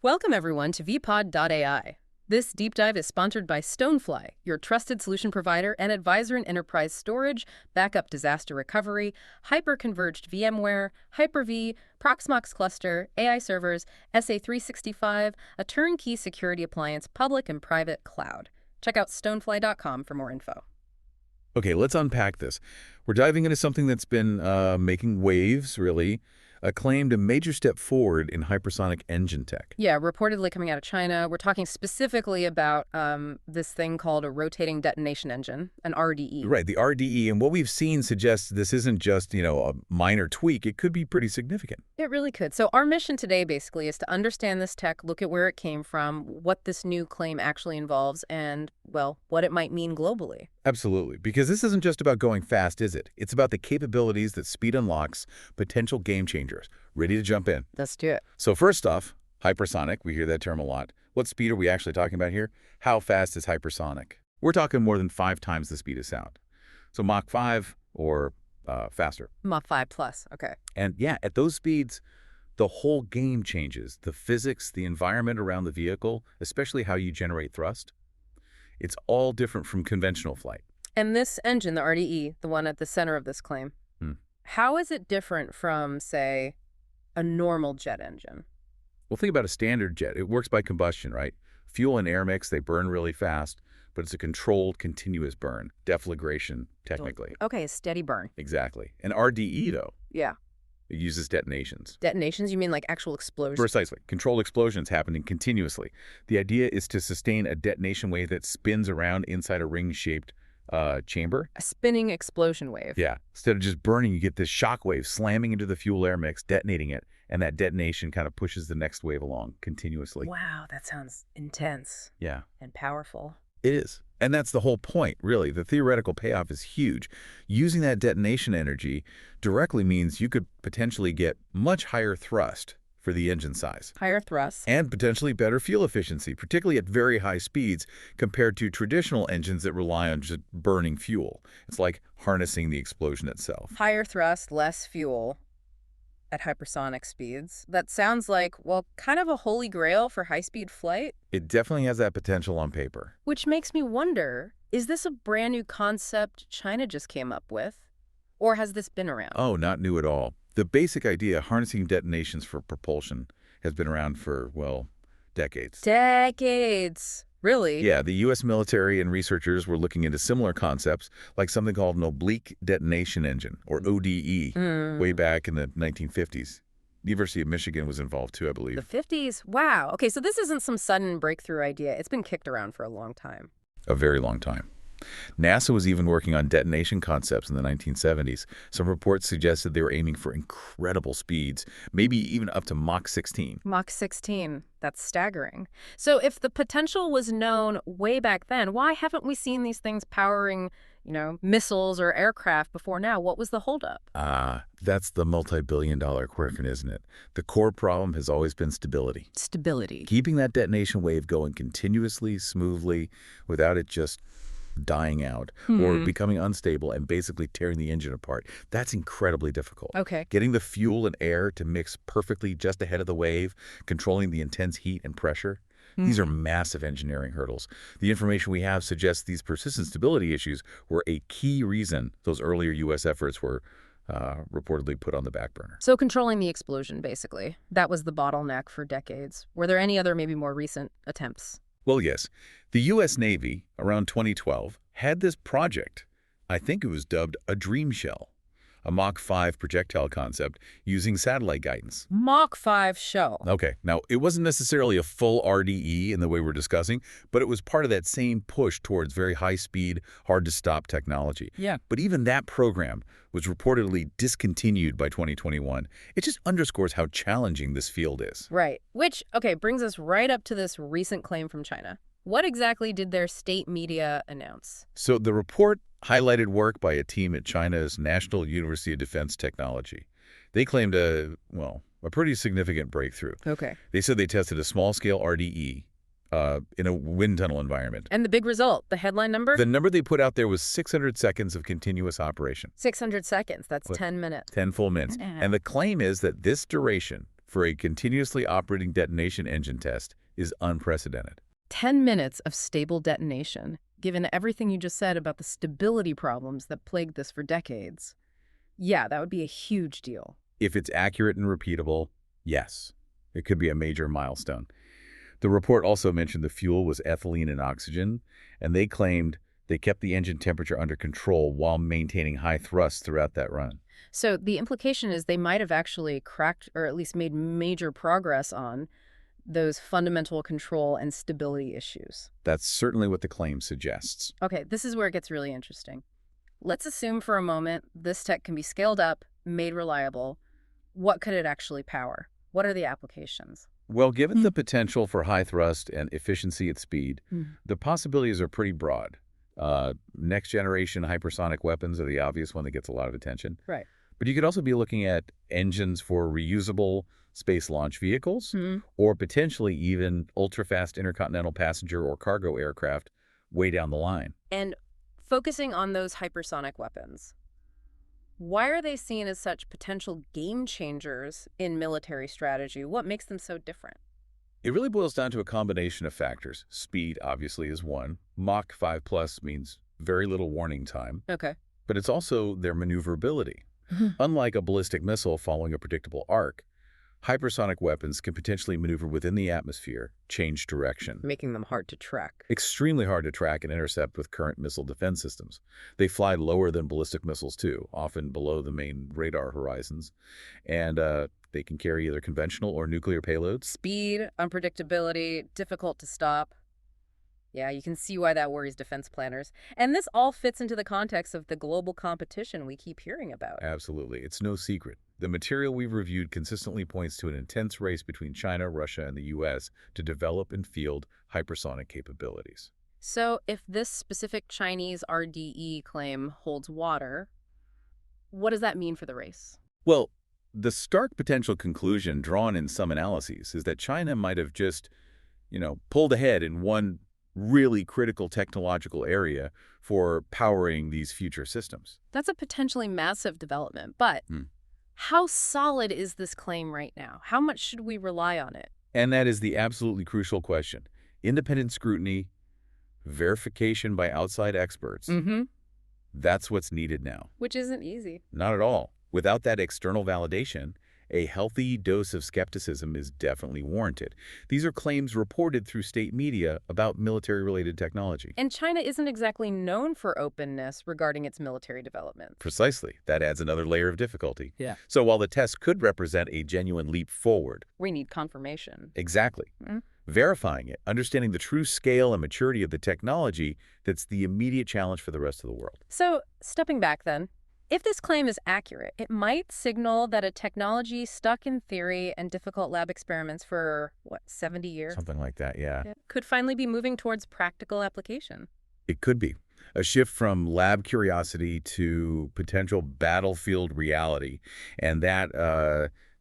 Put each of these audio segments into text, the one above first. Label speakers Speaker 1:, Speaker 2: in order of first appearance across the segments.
Speaker 1: Welcome, everyone, to vpod.ai. This deep dive is sponsored by Stonefly, your trusted solution provider and advisor in enterprise storage, backup disaster recovery, hyper-converged VMware, Hyper-V, Proxmox cluster, AI servers, SA365, a turnkey security appliance, public and private cloud. Check out stonefly.com for more info.
Speaker 2: Okay, let's unpack this. We're diving into something that's been making waves, really, claimed a major step forward in hypersonic engine tech.
Speaker 1: Yeah, reportedly coming out of China. We're talking specifically about this thing called a rotating detonation engine, an RDE.
Speaker 2: Right, the RDE, and what we've seen suggests this isn't just, a minor tweak. It could be pretty significant.
Speaker 1: It really could. So our mission today basically is to understand this tech, look at where it came from, what this new claim actually involves, and, well, what it might mean globally.
Speaker 2: Absolutely, because this isn't just about going fast, is it? It's about the capabilities that speed unlocks, potential game changers. Ready to jump in?
Speaker 1: Let's do it.
Speaker 2: So first off, hypersonic, we hear that term a lot. What speed are we actually talking about here? How fast is hypersonic? We're talking more than 5 times the speed of sound. So Mach 5 or faster.
Speaker 1: Mach 5 plus, okay.
Speaker 2: And yeah, at those speeds, the whole game changes. The physics, the environment around the vehicle, especially how you generate thrust. It's all different from conventional flight.
Speaker 1: And this engine, the RDE, the one at the center of this claim, how is it different from, say, a normal jet engine?
Speaker 2: Well, think about a standard jet. It works by combustion, right? Fuel and air mix, they burn really fast, but it's a controlled, continuous burn. Deflagration, technically.
Speaker 1: Okay, a steady burn.
Speaker 2: Exactly. An RDE, though,
Speaker 1: Yeah.
Speaker 2: it uses detonations.
Speaker 1: Detonations? You mean like actual explosions?
Speaker 2: Precisely. Controlled explosions happening continuously. The idea is to sustain a detonation wave that spins around inside a ring-shaped chamber.
Speaker 1: A spinning explosion wave.
Speaker 2: Yeah. Instead of just burning, you get this shock wave slamming into the fuel-air mix, detonating it, and that detonation kind of pushes the next wave along continuously.
Speaker 1: Wow, that sounds intense.
Speaker 2: Yeah.
Speaker 1: And powerful.
Speaker 2: It is. And that's the whole point, really. The theoretical payoff is huge. Using that detonation energy directly means you could potentially get much higher thrust for the engine size.
Speaker 1: Higher thrust.
Speaker 2: And potentially better fuel efficiency, particularly at very high speeds compared to traditional engines that rely on just burning fuel. It's like harnessing the explosion itself.
Speaker 1: Higher thrust, less fuel at hypersonic speeds. That sounds like, well, kind of a holy grail for high-speed flight.
Speaker 2: It definitely has that potential on paper.
Speaker 1: Which makes me wonder, is this a brand new concept China just came up with? Or has this been around?
Speaker 2: Oh, not new at all. The basic idea, harnessing detonations for propulsion, has been around for, well, decades.
Speaker 1: Decades. Really?
Speaker 2: Yeah, the U.S. military and researchers were looking into similar concepts, like something called an oblique detonation engine, or ODE, way back in the 1950s. The University of Michigan was involved too, I believe.
Speaker 1: The 50s? Wow. Okay, so this isn't some sudden breakthrough idea. It's been kicked around for a long time.
Speaker 2: A very long time. NASA was even working on detonation concepts in the 1970s. Some reports suggested they were aiming for incredible speeds, maybe even up to Mach 16.
Speaker 1: Mach 16. That's staggering. So if the potential was known way back then, why haven't we seen these things powering, missiles or aircraft before now? What was the holdup?
Speaker 2: That's the multi-billion-dollar question, isn't it? The core problem has always been stability.
Speaker 1: Stability.
Speaker 2: Keeping that detonation wave going continuously, smoothly, without it just dying out or becoming unstable and basically tearing the engine apart. That's incredibly difficult.
Speaker 1: Okay.
Speaker 2: Getting the fuel and air to mix perfectly just ahead of the wave, controlling the intense heat and pressure. These are massive engineering hurdles. The information we have suggests these persistent stability issues were a key reason those earlier U.S. efforts were reportedly put on the back burner.
Speaker 1: So controlling the explosion, basically. That was the bottleneck for decades. Were there any other maybe more recent attempts?
Speaker 2: Well, yes. The U.S. Navy, around 2012, had this project. I think it was dubbed a dream shell, a Mach 5 projectile concept using satellite guidance.
Speaker 1: Mach 5 shell.
Speaker 2: Okay, now it wasn't necessarily a full RDE in the way we're discussing, but it was part of that same push towards very high-speed, hard-to-stop technology.
Speaker 1: Yeah.
Speaker 2: But even that program was reportedly discontinued by 2021. It just underscores how challenging this field is.
Speaker 1: Right. Which, okay, brings us right up to this recent claim from China. What exactly did their state media announce?
Speaker 2: So the report highlighted work by a team at China's National University of Defense Technology. They claimed a pretty significant breakthrough.
Speaker 1: Okay.
Speaker 2: They said they tested a small-scale RDE in a wind tunnel environment.
Speaker 1: And the big result, the headline number?
Speaker 2: The number they put out there was 600 seconds of continuous operation.
Speaker 1: 600 seconds. That's 10 minutes.
Speaker 2: 10 full minutes. And the claim is that this duration, for a continuously operating detonation engine test is unprecedented.
Speaker 1: 10 minutes of stable detonation, given everything you just said about the stability problems that plagued this for decades. Yeah, that would be a huge deal.
Speaker 2: If it's accurate and repeatable, yes, it could be a major milestone. The report also mentioned the fuel was ethylene and oxygen, and they claimed they kept the engine temperature under control while maintaining high thrust throughout that run.
Speaker 1: So the implication is they might have actually cracked or at least made major progress on those fundamental control and stability issues.
Speaker 2: That's certainly what the claim suggests.
Speaker 1: Okay, this is where it gets really interesting. Let's assume for a moment this tech can be scaled up, made reliable. What could it actually power? What are the applications?
Speaker 2: Well, given the potential for high thrust and efficiency at speed, the possibilities are pretty broad. Next-generation hypersonic weapons are the obvious one that gets a lot of attention.
Speaker 1: Right.
Speaker 2: But you could also be looking at engines for reusable space launch vehicles, or potentially even ultra-fast intercontinental passenger or cargo aircraft way down the line.
Speaker 1: And focusing on those hypersonic weapons, why are they seen as such potential game changers in military strategy? What makes them so different?
Speaker 2: It really boils down to a combination of factors. Speed, obviously, is one. Mach 5 plus means very little warning time.
Speaker 1: Okay.
Speaker 2: But it's also their maneuverability. Unlike a ballistic missile following a predictable arc, hypersonic weapons can potentially maneuver within the atmosphere, change direction.
Speaker 1: Making them hard to track.
Speaker 2: Extremely hard to track and intercept with current missile defense systems. They fly lower than ballistic missiles, too, often below the main radar horizons. And they can carry either conventional or nuclear payloads.
Speaker 1: Speed, unpredictability, difficult to stop. Yeah, you can see why that worries defense planners. And this all fits into the context of the global competition we keep hearing about.
Speaker 2: Absolutely. It's no secret. The material we've reviewed consistently points to an intense race between China, Russia, and the U.S. to develop and field hypersonic capabilities.
Speaker 1: So if this specific Chinese RDE claim holds water, what does that mean for the race?
Speaker 2: Well, the stark potential conclusion drawn in some analyses is that China might have just, pulled ahead in one really critical technological area for powering these future systems.
Speaker 1: That's a potentially massive development, but how solid is this claim right now? How much should we rely on it?
Speaker 2: And that is the absolutely crucial question. Independent scrutiny, verification by outside experts, that's what's needed now.
Speaker 1: Which isn't easy.
Speaker 2: Not at all. Without that external validation, a healthy dose of skepticism is definitely warranted. These are claims reported through state media about military-related technology.
Speaker 1: And China isn't exactly known for openness regarding its military development.
Speaker 2: Precisely. That adds another layer of difficulty.
Speaker 1: Yeah.
Speaker 2: So while the test could represent a genuine leap forward,
Speaker 1: We need confirmation.
Speaker 2: exactly, verifying it, understanding the true scale and maturity of the technology, that's the immediate challenge for the rest of the world.
Speaker 1: So, stepping back then, if this claim is accurate, it might signal that a technology stuck in theory and difficult lab experiments for, 70 years?
Speaker 2: Something like that, yeah.
Speaker 1: Could finally be moving towards practical application.
Speaker 2: It could be. A shift from lab curiosity to potential battlefield reality. And that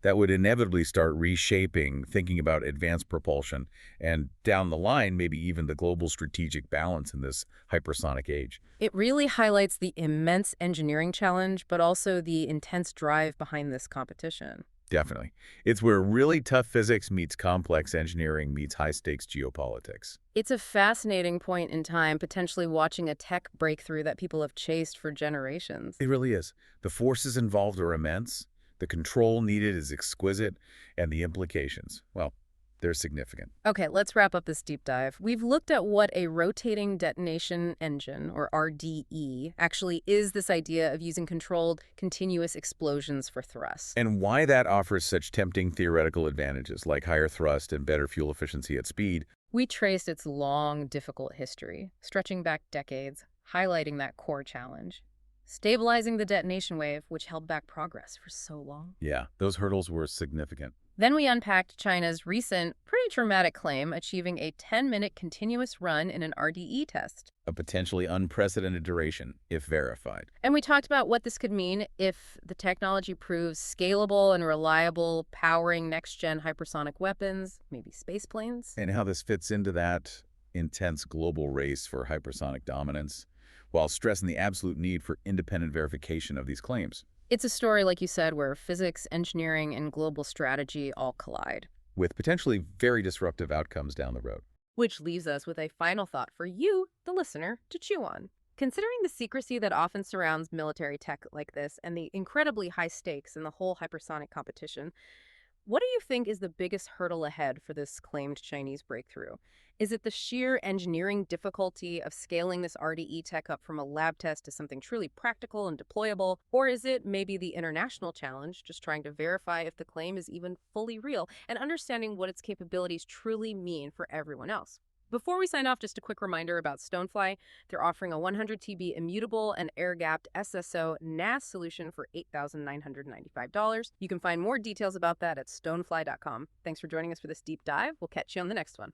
Speaker 2: would inevitably start reshaping thinking about advanced propulsion and down the line, maybe even the global strategic balance in this hypersonic age.
Speaker 1: It really highlights the immense engineering challenge, but also the intense drive behind this competition.
Speaker 2: Definitely. It's where really tough physics meets complex engineering meets high-stakes geopolitics.
Speaker 1: It's a fascinating point in time, potentially watching a tech breakthrough that people have chased for generations.
Speaker 2: It really is. The forces involved are immense. The control needed is exquisite, and the implications, well, they're significant.
Speaker 1: Okay, let's wrap up this deep dive. We've looked at what a rotating detonation engine, or RDE, actually is, this idea of using controlled, continuous explosions for thrust.
Speaker 2: And why that offers such tempting theoretical advantages, like higher thrust and better fuel efficiency at speed.
Speaker 1: We traced its long, difficult history, stretching back decades, highlighting that core challenge. Stabilizing the detonation wave, which held back progress for so long.
Speaker 2: Yeah, those hurdles were significant.
Speaker 1: Then we unpacked China's recent, pretty dramatic claim, achieving a 10-minute continuous run in an RDE test.
Speaker 2: A potentially unprecedented duration, if verified.
Speaker 1: And we talked about what this could mean if the technology proves scalable and reliable, powering next-gen hypersonic weapons, maybe space planes.
Speaker 2: And how this fits into that intense global race for hypersonic dominance, while stressing the absolute need for independent verification of these claims.
Speaker 1: It's a story, like you said, where physics, engineering, and global strategy all collide.
Speaker 2: with potentially very disruptive outcomes down the road.
Speaker 1: Which leaves us with a final thought for you, the listener, to chew on. Considering the secrecy that often surrounds military tech like this and the incredibly high stakes in the whole hypersonic competition, what do you think is the biggest hurdle ahead for this claimed Chinese breakthrough? Is it the sheer engineering difficulty of scaling this RDE tech up from a lab test to something truly practical and deployable? Or is it maybe the international challenge, just trying to verify if the claim is even fully real and understanding what its capabilities truly mean for everyone else? Before we sign off, just a quick reminder about Stonefly. They're offering a 100 TB immutable and air-gapped SSO NAS solution for $8,995. You can find more details about that at stonefly.com. Thanks for joining us for this deep dive. We'll catch you on the next one.